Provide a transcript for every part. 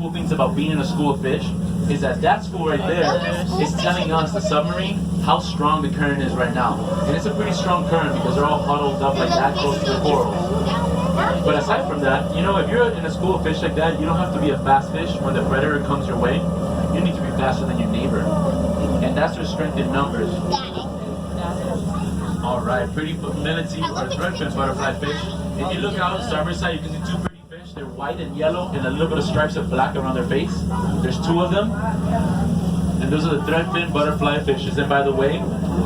cool things about being in a school of fish is that school right there is telling us, the submarine, how strong the current is right now. And it's a pretty strong current because they're all huddled up like that close to the corals. But aside from that, you know, if you're in a school of fish like that, you don't have to be a fast fish. When the predator comes your way, you need to be faster than your neighbor. And that's their strength in numbers. Alright, pretty manatee or threadfin butterfly fish. If you look out starboard side, you can see two pretty fish. They're white and yellow and a little bit of stripes of black around their face. There's two of them. And those are the threadfin butterfly fishes. And by the way,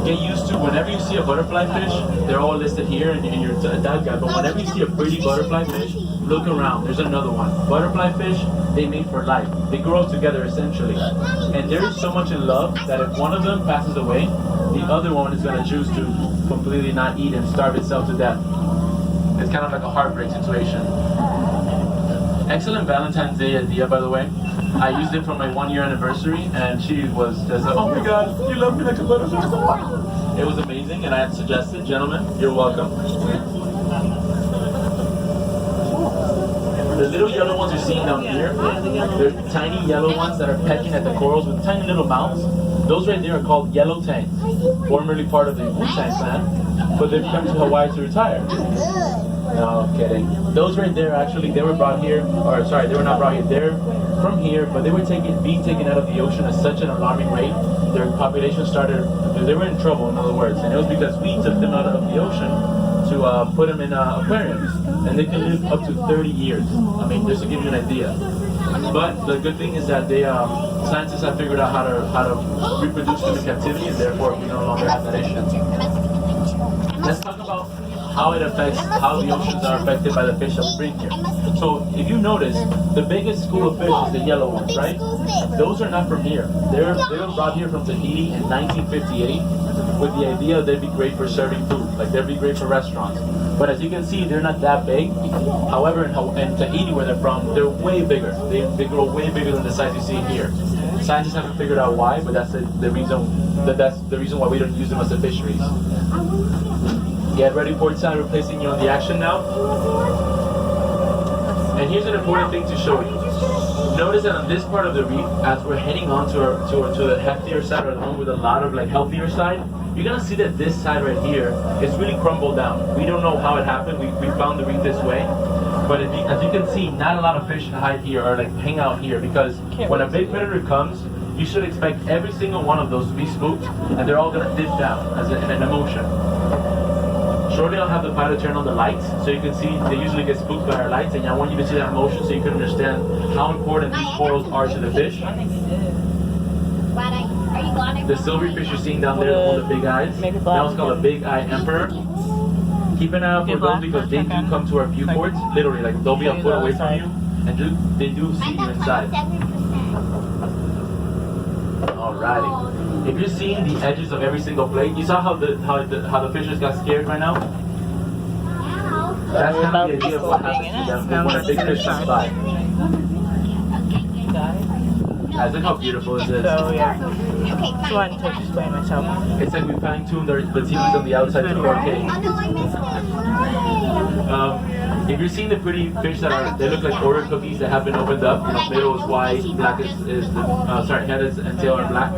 get used to whenever you see a butterfly fish, they're all listed here in your dive guide. But whenever you see a pretty butterfly fish, look around. There's another one. Butterfly fish, they mate for life. They grow up together essentially. And there is so much in love that if one of them passes away, the other one is going to choose to completely not eat and starve itself to death. It's kind of like a heartbreak situation. Excellent Valentine's Day idea, by the way. I used it for my 1 year anniversary, and she was just like, oh my god, you love me like a butterfly. It was amazing, and I had suggested, gentlemen, you're welcome. The little yellow ones you're seeing down here, they're tiny yellow ones that are pecking at the corals with tiny little mouths. Those right there are called yellow tangs, formerly part of the Wu-Tang clan, but they've come to Hawaii to retire. No, I'm kidding. Those right there, actually, they were brought here, or sorry, they were not brought here. They're from here, but they were being taken out of the ocean at such an alarming rate. Their population they were in trouble, in other words, and it was because we took them out of the ocean to put them in aquariums, and they can live up to 30 years. I mean, just to give you an idea. But the good thing is that scientists have figured out how to reproduce them in captivity, and therefore we no longer have that issue. Let's talk about how the oceans are affected by the fish that we bring here. So if you notice, the biggest school of fish is the yellow ones, right? Those are not from here. They were brought here from Tahiti in 1958 with the idea they'd be great for serving food, like they'd be great for restaurants. But as you can see, they're not that big. However, in Tahiti, where they're from, they're way bigger. They grow way bigger than the size you see here. Scientists haven't figured out why, but that's the reason why we don't use them as the fisheries. Get ready port side, replacing you on the action now. And here's an important thing to show you. Notice that on this part of the reef, as we're heading on to the heftier side, or the one with a lot of like healthier side, you're gonna see that this side right here is really crumbled down. We don't know how it happened. We found the reef this way, but as you can see, not a lot of fish hide here or like hang out here, because when a big predator comes, you should expect every single one of those to be spooked, and they're all gonna dip down as an emotion. Shortly I'll have the pilot turn on the lights so you can see they usually get spooked by our lights, and I want you to see that motion so you can understand how important these corals are to the fish. The silverfish you're seeing down there, the one with the big eyes, that one's called a big eye emperor. Keep an eye out for those because they do come to our viewports, literally, like they'll be a foot away from you, and they do see you inside. Alrighty. If you're seeing the edges of every single plate, you saw how the fishes got scared right now? That's kind of the idea of what happens to them when a big fish comes by. Guys, look how beautiful this is. So yeah, just wanted to explain myself. It's like we fine-tuned the TVs on the outside to 4K. If you're seeing the pretty fish they look like Oreo cookies that have been opened up, middle is white, black head and tail are black.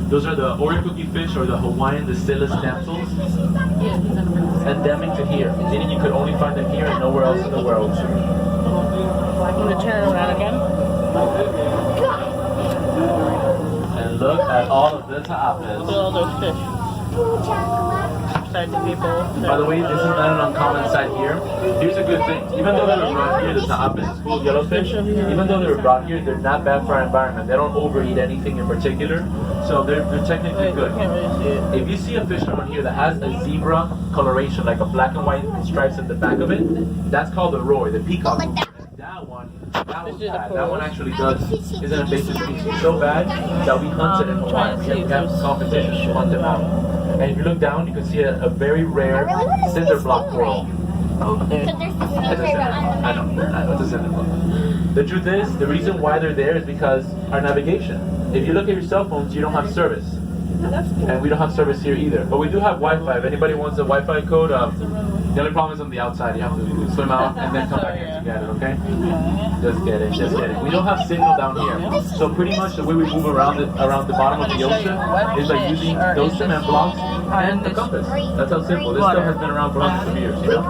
Those are the Oreo cookie fish, or the Hawaiian Dactylis damsels. Endemic to here, meaning you could only find them here and nowhere else in the world. I'm going to turn around again. And look at all of the tapas. Look at all those fish. By the way, this is not an uncommon sight here. Here's a good thing. Even though they were brought here, the tapas is full of yellowfish, even though they were brought here, they're not bad for our environment. They don't overeat anything in particular, so they're technically good. If you see a fish around here that has a zebra coloration, like a black and white stripes at the back of it, that's called the roy, the peacock. That one bad. That one actually is an invasive species. So bad that we hunt it in Hawaii. We have competitions to hunt them out. And if you look down, you can see a very rare cinder block coral. I know, it's a cinder block. The truth is, the reason why they're there is because our navigation. If you look at your cell phones, you don't have service. And we don't have service here either. But we do have Wi-Fi. If anybody wants a Wi-Fi code, the only problem is on the outside. You have to swim out and then come back in to get it, okay? Just kidding, just kidding. We don't have signal down here. So pretty much the way we move around the bottom of the ocean is like using those cement blocks and the compass. That's how simple. This stuff has been around for hundreds of years, you know?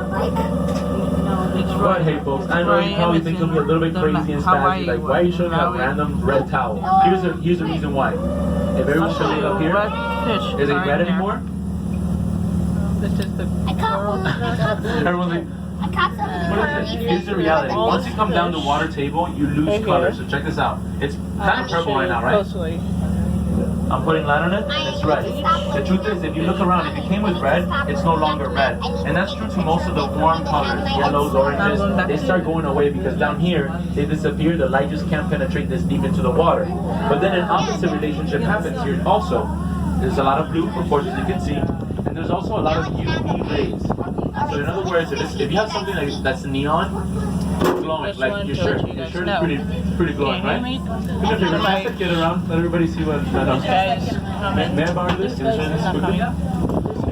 But hey folks, I know you probably think it'll be a little bit crazy and spazzy, like why are you showing me a random red towel? Here's the reason why. If everyone's showing it up here, is it red anymore? This is the coral. Everyone's like, what is this? Here's the reality. Once you come down the water table, you lose color. So check this out. It's kind of purple right now, right? I'm putting light on it, and it's red. The truth is, if you look around, if it came with red, it's no longer red. And that's true to most of the warm colors, yellows, oranges. They start going away because down here, they disappear. The light just can't penetrate this deep into the water. But then an opposite relationship happens here also. There's a lot of blue, of course, as you can see. And there's also a lot of UV rays. So in other words, if you have something that's neon, glowing, like your shirt is pretty glowing, right? Come here, Peter, pass that kid around. Let everybody see what that does. May I borrow this? Can I show this quickly?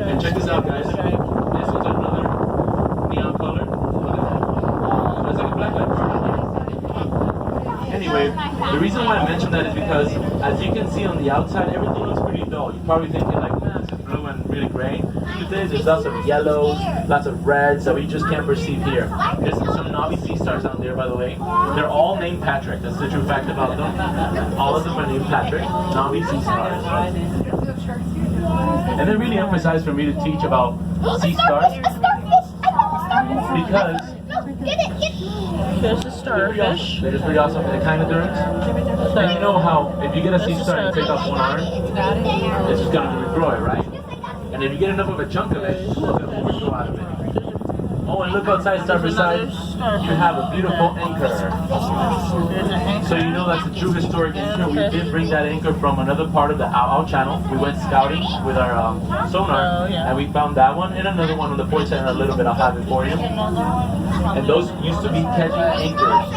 And check this out, guys. This is another neon color. That's like a black light burn. Anyway, the reason why I mentioned that is because, as you can see on the outside, everything looks pretty dull. You're probably thinking like, this is blue and really gray. There's lots of yellows, lots of reds that we just can't perceive here. There's some knobby sea stars down there, by the way. They're all named Patrick. That's the true fact about them. All of them are named Patrick, knobby sea stars. And they really emphasize for me to teach about sea stars because There's a starfish. they're just pretty awesome. They're kind of durance. And you know how if you get a sea star and you take off one arm, it's just gonna regrow it, right? And if you get enough of a chunk of it, it's going to overflow out of it. Oh, and look outside, star beside. You have a beautiful anchor. So you know that's a true historic anchor. We did bring that anchor from another part of the Ao channel. We went scouting with our sonar, and we found that one and another one on the port side in a little bit. I'll have it for you. And those used to be catching anchors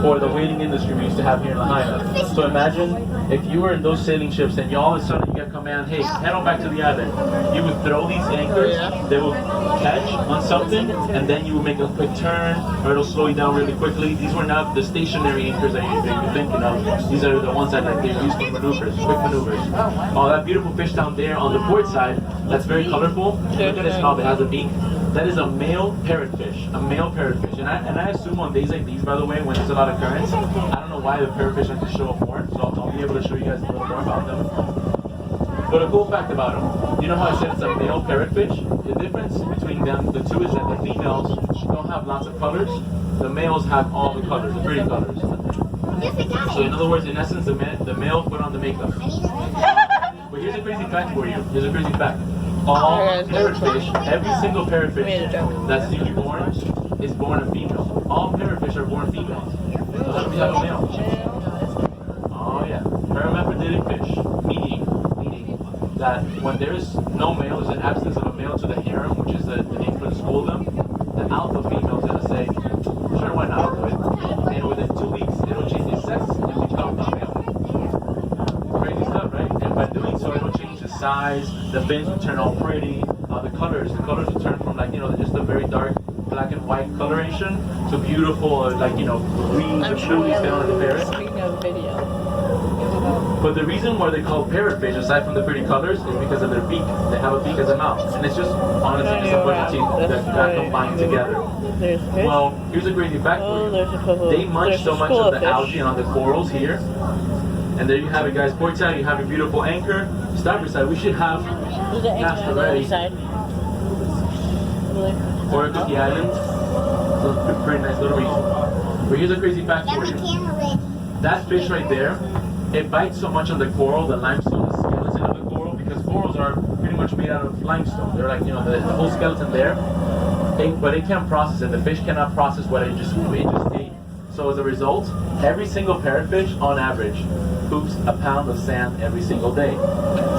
for the whaling industry we used to have here in Lahaina. So imagine if you were in those sailing ships and you all of a sudden you get command, hey, head on back to the island. You would throw these anchors, they will catch on something, and then you will make a quick turn, or it'll slow you down really quickly. These were not the stationary anchors that you're thinking of. These are the ones that like, they're used for maneuvers, quick maneuvers. Oh, that beautiful fish down there on the port side, that's very colorful. Look at this knob, it has a beak. That is a male parrotfish, a male parrotfish. And I assume on days like these, by the way, when there's a lot of currents, I don't know why the parrotfish like to show up more, so I'll be able to show you guys a little more about them. But a cool fact about them, you know how I said it's a male parrotfish? The difference between them, the two, is that the females don't have lots of colors. The males have all the colors, the pretty colors. So in other words, in essence, the male put on the makeup. But here's a crazy fact for you. Here's a crazy fact. All parrotfish, every single parrotfish that's newly born is born a female. All parrotfish are born females. So that we have a male. Oh yeah. Hermaphroditic fish, meaning that when there's no male, there's an absence of a male to the harem, which is the name for the school of them, the alpha female is going to say, sure, why not? I'll do it. And within 2 weeks, it'll change its sex and become a male. Crazy stuff, right? And by doing so, it'll change the size, the fins will turn all pretty, the colors will turn from like, just a very dark black and white coloration to beautiful, like, greens and blues kind of like the parrot. Speaking of video. But the reason why they're called parrotfish, aside from the pretty colors, is because of their beak. They have a beak as a mouth. And it's just, honestly, just a bunch of teeth that combine together. Well, here's a crazy fact for you. They munch so much of the algae on the corals here. And there you have it, guys. Port side, you have your beautiful anchor. Starboard side, we should have passed already. Or a cookie island. So it's a pretty nice little reef. But here's a crazy fact for you. That fish right there, it bites so much on the coral, the limestone, the skeleton of the coral, because corals are pretty much made out of limestone. They're like, the whole skeleton there. But it can't process it. The fish cannot process what it just ate. So as a result, every single parrotfish, on average, poops a pound of sand every single day.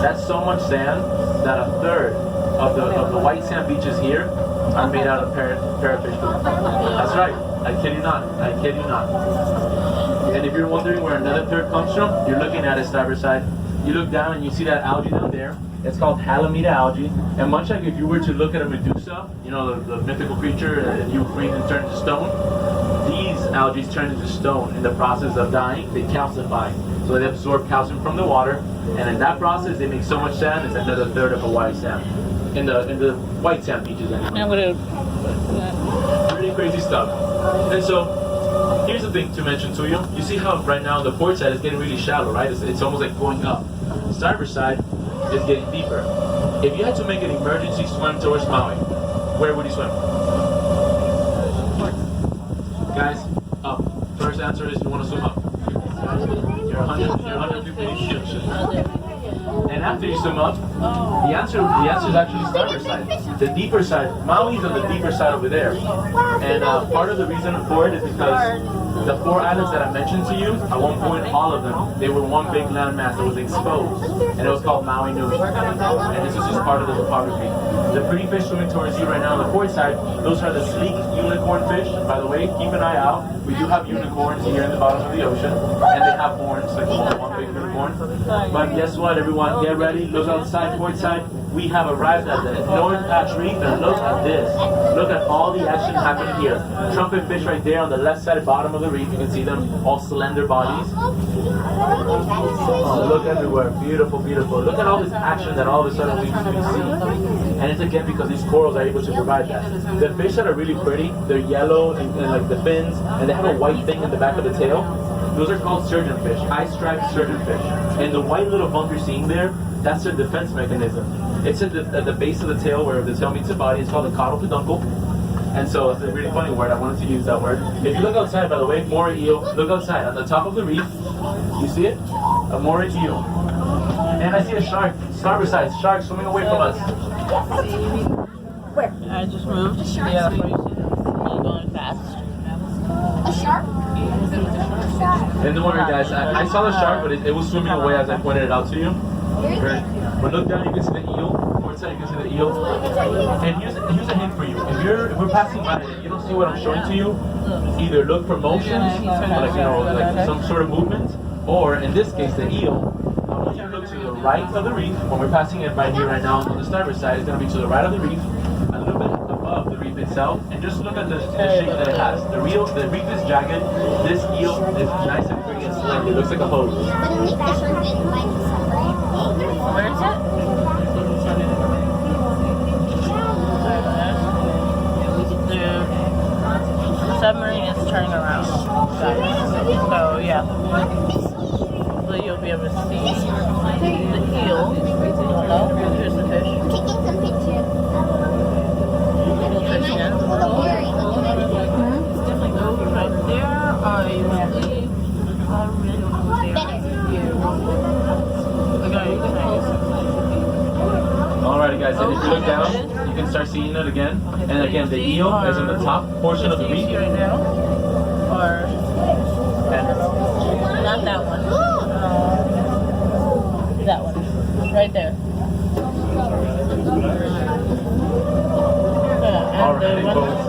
That's so much sand that a third of the white sand beaches here are made out of parrotfish poop. That's right. I kid you not. I kid you not. And if you're wondering where another third comes from, you're looking at it starboard side. you look down and you see that algae down there. It's called Halimeda algae. And much like if you were to look at a Medusa, you know, the mythical creature that you freeze and turn to stone, these algae turn into stone in the process of dying. They calcify. So they absorb calcium from the water, and in that process they make so much sand, it's another third of Hawaii sand. In the white sand beaches anyway. I'm gonna... Really crazy stuff. And so, here's the thing to mention to you. You see how right now the port side is getting really shallow, right? It's almost like going up. The starboard side is getting deeper. If you had to make an emergency swim towards Maui, where would you swim? Guys, up. First answer is you want to swim up. You're 150 feet. And after you swim up, the answer is actually starboard side. The deeper side, Maui's on the deeper side over there. And part of the reason for it is because the 4 islands that I mentioned to you, at one point, all of them, they were one big landmass that was exposed. And it was called Maui Nui. And this is just part of the topography. The pretty fish swimming towards you right now on the port side, those are the sleek unicorn fish. By the way, keep an eye out. We do have unicorns here in the bottom of the ocean. And they have horns, like one big unicorn. But guess what, everyone? Get ready. Look outside, port side. We have arrived at the North Patch Reef, and look at this. Look at all the action happening here. Trumpet fish right there on the left side bottom of the reef. You can see them, all slender bodies. Oh, look everywhere. Beautiful, beautiful. Look at all this action that all of a sudden we see. And it's again because these corals are able to provide that. The fish that are really pretty, they're yellow and like the fins, and they have a white thing in the back of the tail. Those are called surgeonfish, eye-striped surgeonfish. And the white little bump you're seeing there, that's their defense mechanism. It's at the base of the tail where the tail meets the body. It's called a caudal peduncle. And so it's a really funny word. I wanted to use that word. If you look outside, by the way, moray eel, look outside. At the top of the reef, you see it? A moray eel. And I see a shark, starboard side, shark swimming away from us. Where? I just moved. Yeah, that's what you see. Really going fast. A shark? And don't worry, guys. I saw the shark, but it was swimming away as I pointed it out to you. Right. But look down, you can see the eel. Port side, you can see the eel. And here's a hint for you. If we're passing by and you don't see what I'm showing to you, either look for motions, like like some sort of movement, or in this case, the eel. I want you to look to the right of the reef. When we're passing it by here right now on the starboard side, it's going to be to the right of the reef, a little bit above the reef itself, and just look at the shape that it has. The reef is jagged. This eel is nice and pretty and slim. It looks like a hose. Where is it? The submarine is turning around. So yeah. Hopefully you'll be able to see the eel. Oh, here's the fish. Taking some pictures. Little fish again. Right there are usually Alrighty guys, and if you look down, you can start seeing it again. And again, the eel is in the top portion of the reef. right now. Or not that one. That one. Right there. Alrighty, folks.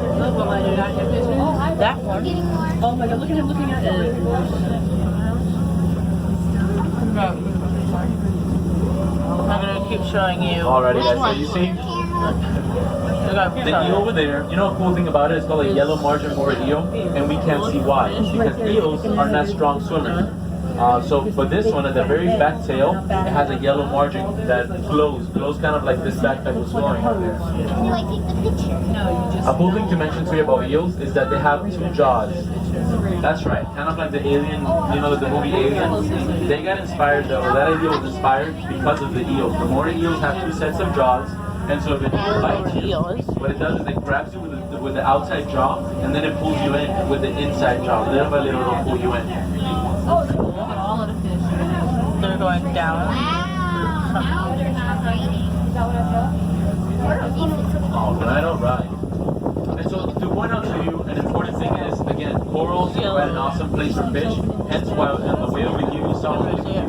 That one. Oh my god, look at him looking at it. I'm gonna keep showing you. Alrighty guys, so you see the eel over there. You know a cool thing about it? It's called a yellow margin moray eel, and we can't see why. Because eels are not strong swimmers. So for this one, at the very back tail, it has a yellow margin that glows kind of like this backpack was glowing. Do I take the picture? A cool thing to mention to you about eels is that they have 2 jaws. That's right, kind of like the Alien, you know, the movie Alien. They got inspired, though, that idea was inspired because of the eels. The moray eels have 2 sets of jaws, and so if it bites you, what it does is it grabs you with the outside jaw, and then it pulls you in with the inside jaw. Little by little, it'll pull you in. They're going down. Alright, alright. And so to point out to you, an important thing is, again, corals provide an awesome place for fish, hence why on the way over here you saw the fish here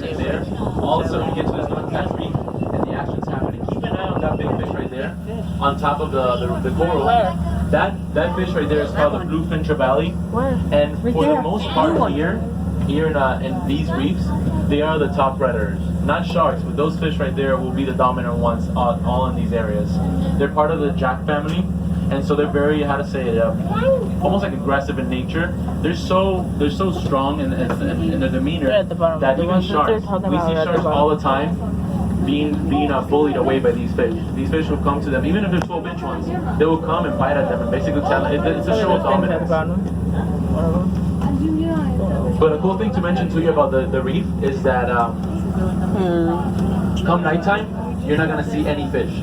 and there. Also, you get to this North Patch Reef, and the action's happening. Keep an eye on that big fish right there, on top of the coral. That fish right there is called the bluefin trevally. And for the most part here in these reefs, they are the top predators. not sharks, but those fish right there will be the dominant ones all in these areas. They're part of the jack family, and so they're very, how to say it, almost like aggressive in nature. They're so strong in their demeanor They're at the bottom. that The even ones that they're sharks, talking we about see are at the sharks bottom. all the time being bullied away by these fish. These fish will come to them, even if they're 12-inch ones. They will come and bite at them and basically tell them. It's a show of dominance. But a cool thing to mention to you about the reef is that come nighttime, you're not gonna see any fish.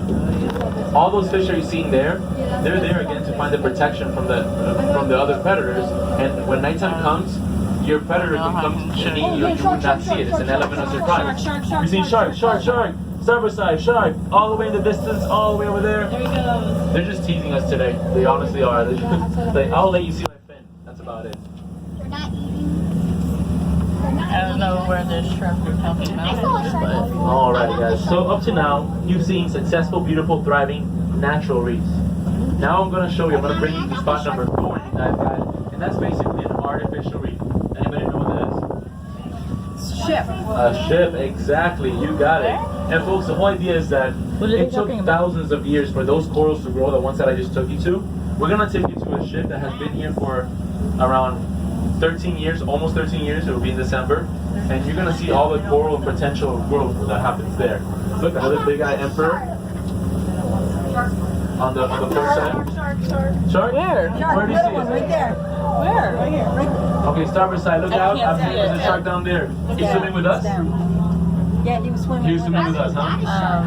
All those fish that you're seeing there, they're there again to find the protection from the other predators. And when nighttime comes, your predator can come to eat you. You would not see it. It's an element of surprise. You see shark, starboard side, shark, all the way in the distance, all the way over there. There he goes. They're just teasing us today. They honestly are. They're just, like, I'll let you see my fin. That's about it. They're not eating. I don't know where this shrimp you're talking I saw a about, shark. but Alright guys, so up to now, you've seen successful, beautiful, thriving, natural reefs. Now I'm going to show you, I'm going to bring you to spot number 4 in the dive guide, and that's basically an artificial reef. Anybody know what that is? Ship. A ship, exactly, you got it. And folks, the whole idea is that What are they it took talking about? thousands of years for those corals to grow, the ones that I just took you to. We're going to take you to a ship that has been here for around 13 years, almost 13 years, it will be in December. And you're going to see all the coral and potential growth that happens there. Look, another big eye emperor on the port side. Shark? Where? Where do you see it? Right there. Where? Right here. Right there. Okay, starboard side, look I out. can't see There's a it. shark down there. He's swimming with us? Down. Yeah, he was swimming. He was swimming with us, huh?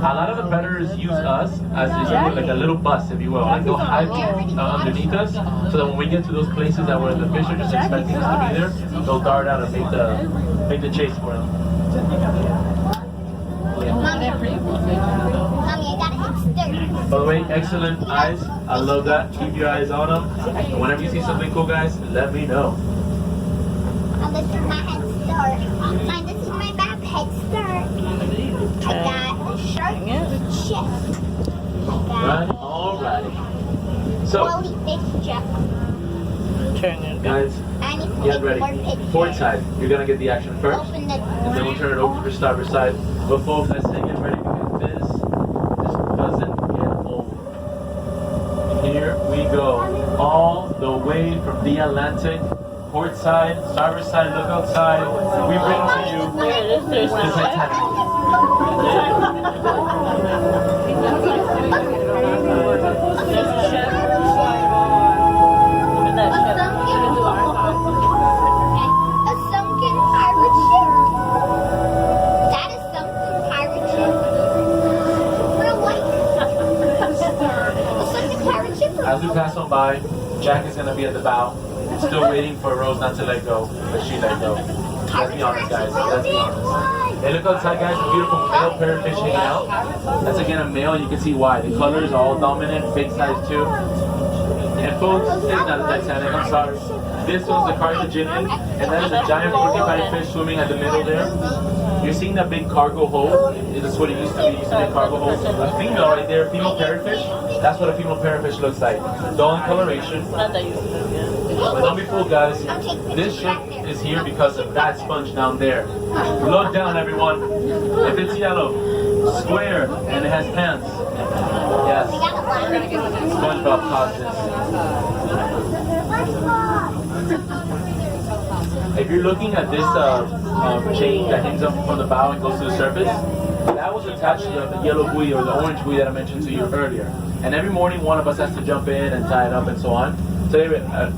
A lot of the predators use us as like a little bus, if you will. Like they'll hide underneath us, so that when we get to those places that where the fish are just expecting us to be there, they'll dart out and make the chase for them. Mommy, I got it. It's dirty. By the way, excellent eyes. I love that. Keep your eyes on them. And whenever you see something cool, guys, let me know. And this is my head start. And this is my back head start. I got a shark chip. Right? Alrighty. So, Floaty fish chip. Turn it. guys, I need to get take ready. more pictures. Port side. You're gonna get the action first. Open the And then we'll turn it over to starboard side. But folks, let's get ready because this doesn't get old. Here we go. All the way from the Atlantic, port side, starboard side, lookout side. We bring to you There's the Titanic. A sunken pirate ship. That is sunken pirate ship. Real white. A sunken pirate ship. As we pass on by, Jack is gonna be at the bow, still waiting for Rose not to let go, but she let go. Let's be honest, guys. Let's be honest. Hey, look outside, guys. A beautiful male parrotfish hanging out. That's again a male, and you can see why. The colors are all dominant, big size too. And folks, it's not a Titanic. I'm sorry. This one's the Carthaginian, and that is a giant porcupine fish swimming at the middle there. You're seeing that big cargo hold. That's what it used to be. It used to be a cargo hold. A female right there, female parrotfish. That's what a female parrotfish looks like. Dull in coloration. Not that you But don't be fooled, guys. This ship is here because of that sponge down there. Look down, everyone. If it's yellow, square, and it has pants. Yes. SpongeBob caused this. If you're looking at this chain that hangs up from the bow and goes to the surface, that was attached to the yellow buoy or the orange buoy that I mentioned to you earlier. And every morning one of us has to jump in and tie it up and so on. So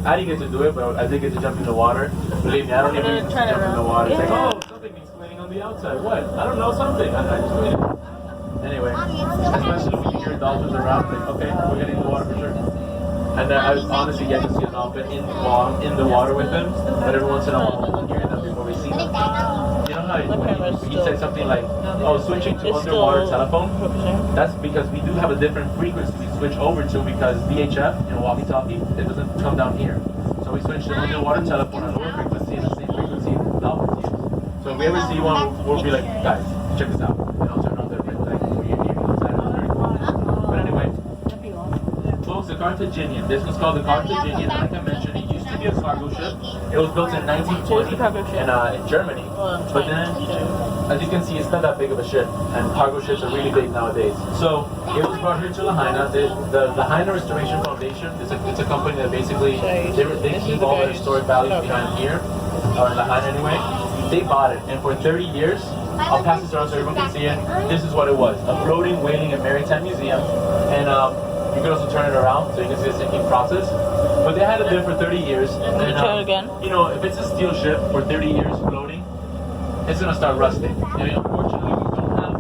I didn't get to do it, but I did get to jump in the water. Believe me, I don't even jump in the water. It's like, oh, something is cleaning on the outside. What? I don't know, something. I just wait it. Anyway, especially when you hear dolphins around, like, okay, we're getting in the water for sure. And I honestly get to see a dolphin in the water with them, but every once in a while we'll hear them before we see them. You know how when you said something like, oh, switching to underwater telephone? That's because we do have a different frequency we switch over to because VHF and walkie-talkie, it doesn't come down here. So we switch to underwater telephone at lower frequency and the same frequency the dolphins use. So if we ever see one, we'll be like, guys, check this out. And I'll turn on the red light for you here outside. But anyway, folks, the Carthaginian. This was called the Carthaginian. Like I mentioned, it used to be be a cargo ship. It was built in 1920 in Germany. But then, as you can see, it's not that big of a ship, and cargo ships are really big nowadays. So it was brought here to Lahaina. The Lahaina Restoration Foundation, it's a company that basically, they keep all the historic values behind here, or in Lahaina anyway. They bought it, and for 30 years, I'll pass this around so everyone can see it. This is what it was: a floating, whaling, and maritime museum. And you can also turn it around so you can see the sinking process. But they had it there for 30 years. And then, you know, if it's a steel ship for 30 years floating, it's gonna start rusting. And unfortunately, we don't have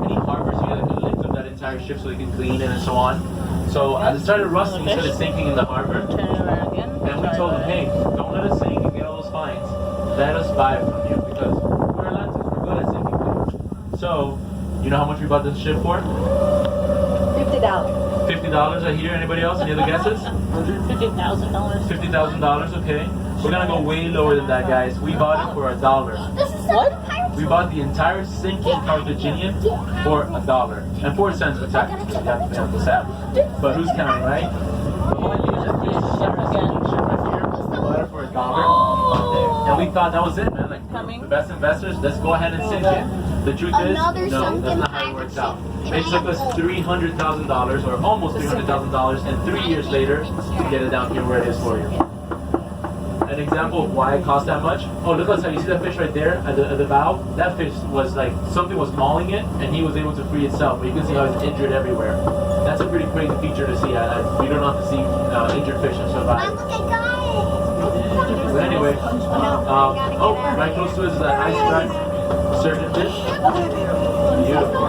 any harbors here that can lift up that entire ship so they can clean it and so on. So as it started rusting, it started sinking in the harbor. And we told them, hey, don't let it sink and get all those fines. Let us buy it from you because we're Atlantis. We're good at sinking things. So, you know how much we bought this ship for? $50. $50 I hear. Anybody else? Any other guesses? $50,000. $50,000, okay. We're gonna go way lower than that, guys. We bought it for $1. What? We bought the entire sinking Carthaginian for $1 and 4 cents for tax. You have to pay on the SAP. But who's counting, right? The whole idea is that this ship right here, we bought it for $1, and we thought that was it, man. Like the best investors, let's go ahead and sink it. The truth is, no, that's not how it works out. It took us $300,000 or almost $300,000, and 3 years later to get it down here where it is for you. An example of why it cost that much. Oh, look outside. You see that fish right there at the bow? That fish was like, something was mauling it, and he was able to free itself. But you can see how it's injured everywhere. That's a pretty crazy feature to see. We don't have to see injured fish and survive. But anyway, oh, right close to us is an ice stripe surgeon fish. Beautiful.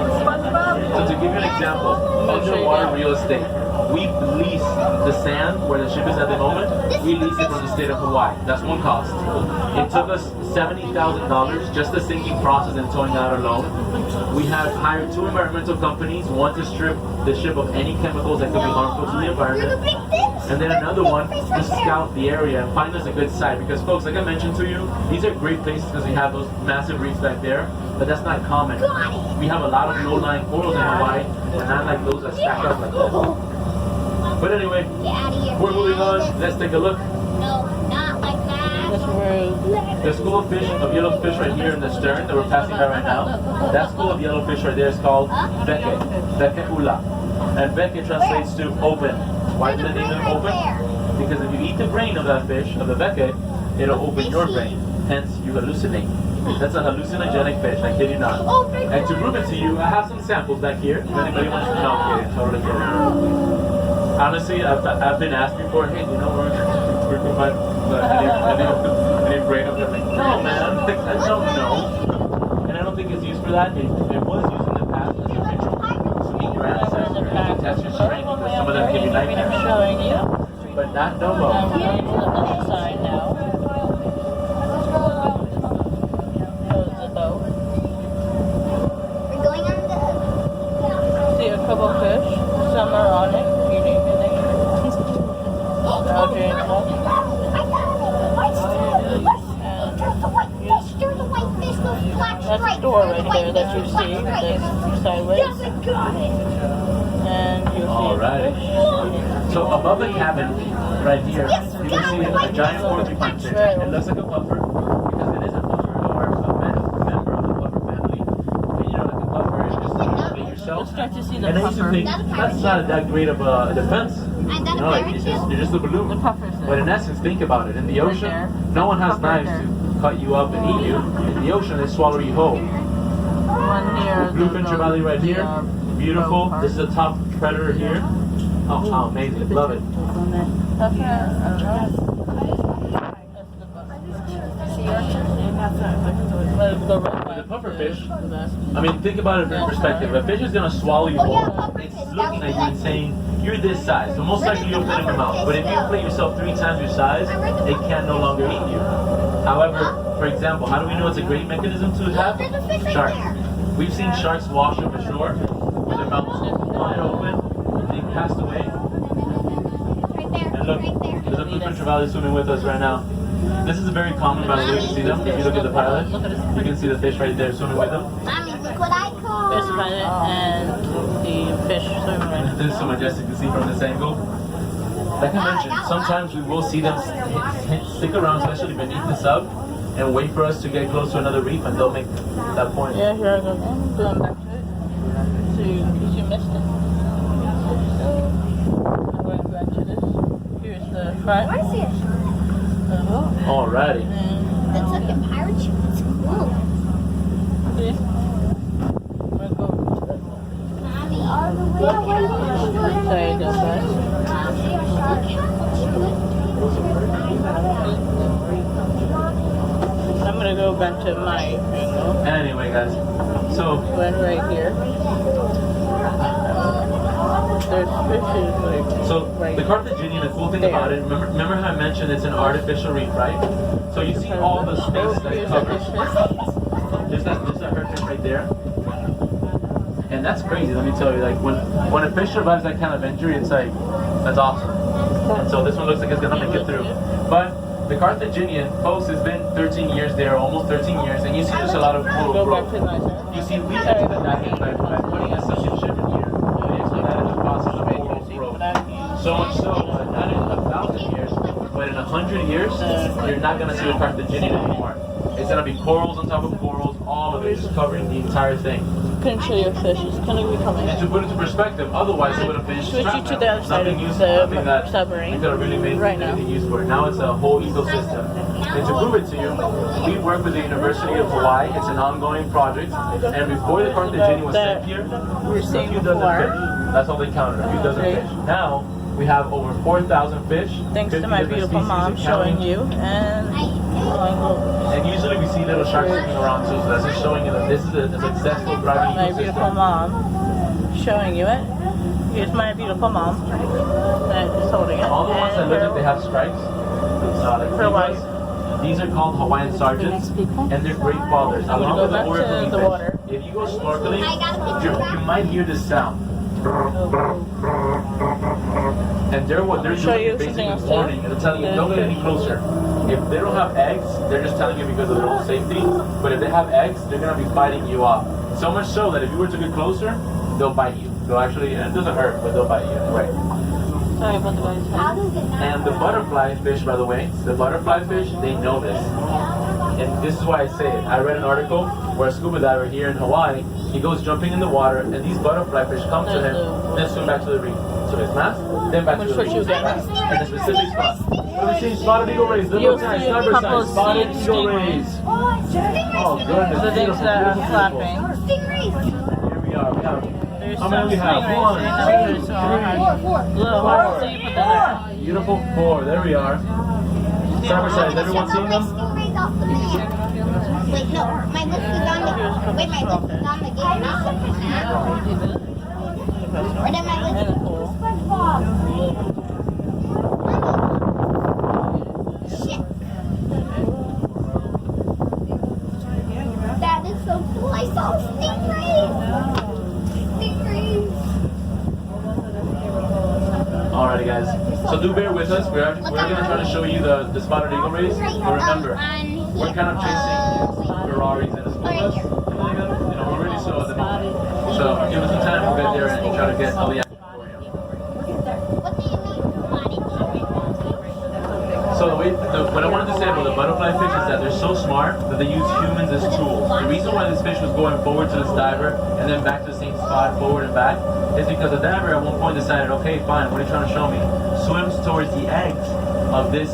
So to give you an example, underwater real estate. We lease the sand where the ship is at the moment. We lease it from the state of Hawaii. That's one cost. It took us $70,000 just the sinking process and towing out alone. We have hired 2 environmental companies, one to strip the ship of any chemicals that could be harmful to the environment, and then another one to scout the area and find us a good site. Because folks, like I mentioned to you, these are great places because we have those massive reefs back there, but that's not common. We have a lot of low-lying corals in Hawaii, and not like those that stack up like this. But anyway, we're moving on. Let's take a look. No, not like that. That's rude. The school of fish, of yellowfish right here in the stern that we're passing by right now, that school of yellowfish right there is called Beke, Beke Ula. And Beke translates to open. Why do they name it open? Because if you eat the brain of that fish, of the Beke, it'll open your brain. Hence, you hallucinate. That's a hallucinogenic fish, I kid you not. And to prove it to you, I have some samples back here. If anybody wants to know, I'm kidding, totally kidding. Honestly, I've been asked before, hey, you know, we're going to find any brain of them. Like, no, man, I don't know. And I don't think it's used for that. It was used in the past as a ritual to meet your ancestors and to test your strength because some of them give you nightmares. But not no more. I'm going to the other side now. There's the boat. We're going on the... See a couple fish. Some are on it. That's a door right there that you see. That's sideways. And you see Alright. So above the cabin, right here, you can see a giant porcupine fish. It looks like a puffer because it is a puffer or a member of the puffer family. And you know, like a puffer is just a bit yourself. start to see the And I used to think that's not that great of a defense. You know, like you're just a balloon. The puffers. But in essence, think about it. In the ocean, no one has knives to cut you up and eat you. In the ocean, they swallow you whole. One near Bluefin trevally right here. Beautiful. This is the top predator here. Oh, how amazing. Love it. The puffer fish, I mean, think about it from perspective. A fish is going to swallow you whole. It's looking at you and saying, you're this size, so most likely you'll fit in your mouth. But if you play yourself 3 times your size, it can no longer eat you. However, for example, how do we know it's a great mechanism to have? Sharks. We've seen sharks wash up ashore with their mouths wide open. They passed away. And look, there's a bluefin trevally swimming with us right now. This is very common, by the way. You see them? If you look at the pilot, you can see the fish right there swimming with them. Mommy, look what I call. Fish pilot and the fish swimming right This is so majestic to see from this angle. like I mentioned, sometimes we will see them stick around, especially beneath the sub, and wait for us to get close to another reef, and they'll make that point. Yeah, here I go again. Going back to it. So you missed it. I'm going back to this. Here's the front. Alrighty. That's like a pirate ship. It's cool. See? I'm going to go. Mommy, all the way. There you go, guys. I'm going to go back to my angle. Anyway, guys, so Going right here. There's fishes like So right the Carthaginian, the cool thing there. about it, remember how I mentioned it's an artificial reef, right? So you see all the space that it covers. There's that herfish right there. And that's crazy, let me tell you. Like when a fish survives that kind of injury, it's like, that's awesome. And so this one looks like it's gonna make it through. But the Carthaginian post has been 13 years there, almost 13 years, and you see there's a lot of cool Go back growth. to my side. You see, we expedited that by putting a suction ship in here. We expedited the process of coral growth. So much so that not in 1,000 years, but in 100 years, you're not going to see the Carthaginian anymore. It's going to be corals on top of corals, all of it just covering the entire thing. Couldn't show you a fish. It's gonna be coming. And to put it into perspective, otherwise it would have been Switch you to the other side of the submarine. We could have really made Right now. anything use for it. Now it's a whole ecosystem. And to prove it to you, we work with the University of Hawaii. It's an ongoing project. And before the Carthaginian was sent here, We're a seeing few dozen before. fish. That's all they counted, a few dozen Okay. fish. Now we have over 4,000 fish. Thanks 50 to my different beautiful species mom and showing counting. you, and And usually we see little sharks swimming around too, so that's just showing you that this is a successful thriving my beautiful ecosystem. mom showing you it. Here's my beautiful mom that is holding it. All the ones that And look her- like they have stripes, like her wife. these are called Hawaiian sergeants, and they're great fathers. I'm gonna Along go with the back to origami the fish. water. If you go snorkeling, you might hear this sound. And what they're Show doing you is basically something else too. warning, and they're telling you don't get any closer. If they don't have eggs, they're just telling you because of their own safety. But if they have eggs, they're gonna be fighting you off. So much so that if you were to get closer, they'll bite you. They'll actually, and it doesn't hurt, but they'll bite you anyway. Sorry about the guy's head. And the butterfly fish, by the way, the butterfly fish, they know this. And this is why I say it. I read an article where a scuba diver here in Hawaii, he goes jumping in the water, and these butterfly fish come to him, then swim back to the reef. So his mask, then back to the Which reef. you get. And a specific spot. Let me see, spotted eagle rays. Look You'll outside, see a sniper couple sign, of spotted sea eagle stingrays. rays. Oh, goodness. The things that are flapping. Stingrays. Here we are. We have, There's how some many we have? stingrays. One, There's two, some three, little hearts that you put there. beautiful 4. There we are. Sniper sign, is everyone seeing them? Stingrays off the map. Wait, no, my list is on the. Wait, my list is on the game, not the map. Or then my list And a pool. Shit. That is so cool. I saw stingrays. Stingrays. Alrighty, guys. So do bear with us. We're going to try to show you the spotted eagle rays. But remember, we're kind of chasing Ferraris and Espumas. You know, we're really slow at the moment. So give us some time. We'll get there and try to get all the action for you. What do you mean, spotted eagle? So what I wanted to say about the butterfly fish is that they're so smart that they use humans as tools. The reason why this fish was going forward to this diver and then back to the same spot, forward and back, is because the diver at one point decided, okay, fine, what are you trying to show me? Swims towards the eggs of this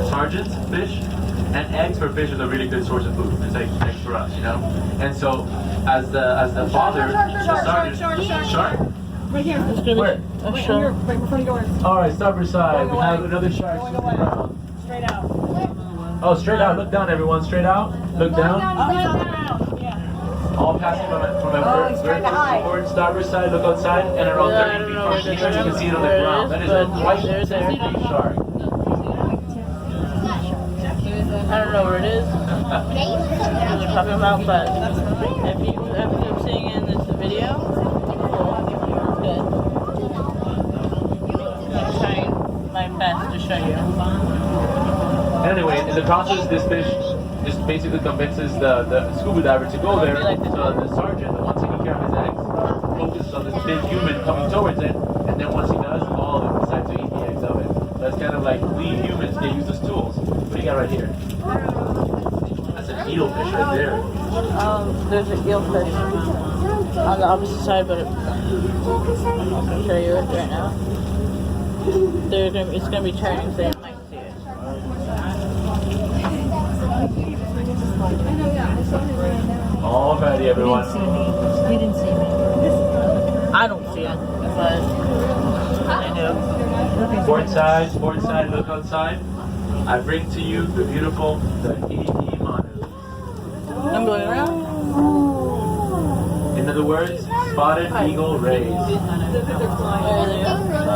sergeant's fish, and eggs for fish is a really good source of food. It's like eggs for us, you know. And so, as the father, the sergeant, shark. Right here. Where? A Right show. here, right before the doors. All right, starboard side. We have away. another shark Going swimming away. around. Straight out. Oh, straight out. Look down, everyone. Straight out. Look down. Down. Yeah. All passing from a he's trying to hide. forward starboard side. Look outside, and around Yeah, I 30 don't feet know from where here, it you is. can see it on the There it ground. is, That is a but white there's there. big shark. I don't know where it is. What we're talking about, but if you end up seeing it in this video, cool. Good. I'm trying my best to show you. Anyway, in the process, this fish just basically convinces the scuba diver to go there. So the sergeant, the one taking care of his eggs, focuses on this big human coming towards it, and then once he does, all of them decide to eat like we humans get used as tools. What do you got right here? That's an eelfish right there. There's an eelfish on the opposite side, but I'll show you it right now. It's gonna be turning, so you might see it. Alrighty, everyone. You didn't see me. I don't see it, but I do. Port side, look outside. I bring to you the beautiful, the Manu. I'm going around. In other words, spotted eagle rays.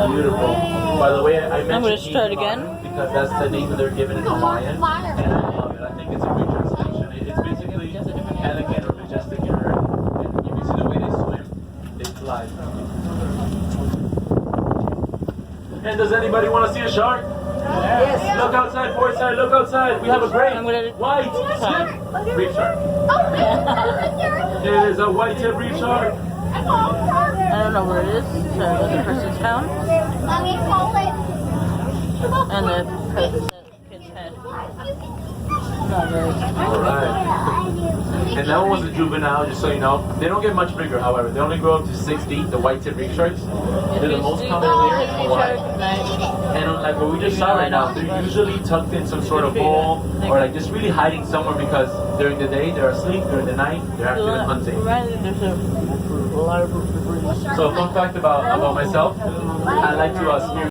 Beautiful. By the way, I mentioned I'm gonna start again. because that's the name that they're given in Hawaiian, and I love it. I think it's a great translation. It's basically elegant or majestic in earth. And you can see the way they swim, they fly. And does anybody want to see a shark? Yes. Look outside, port side, look outside. We have a great white reef shark. It is a white-tip reef shark. I don't know where it is. So the person's found. Let me hold it. And the kid's head. Not very. Alright. And that one was a juvenile, just so you know. They don't get much bigger, however. They only grow up to 6 feet, the white-tip reef sharks. They're the most common here in Hawaii. And like what we just saw right now, they're usually tucked in some sort of hole or like just really hiding somewhere because during the day they're asleep, during the night they're active and hunting. There's a lot of debris. So fun fact about myself, I like to spear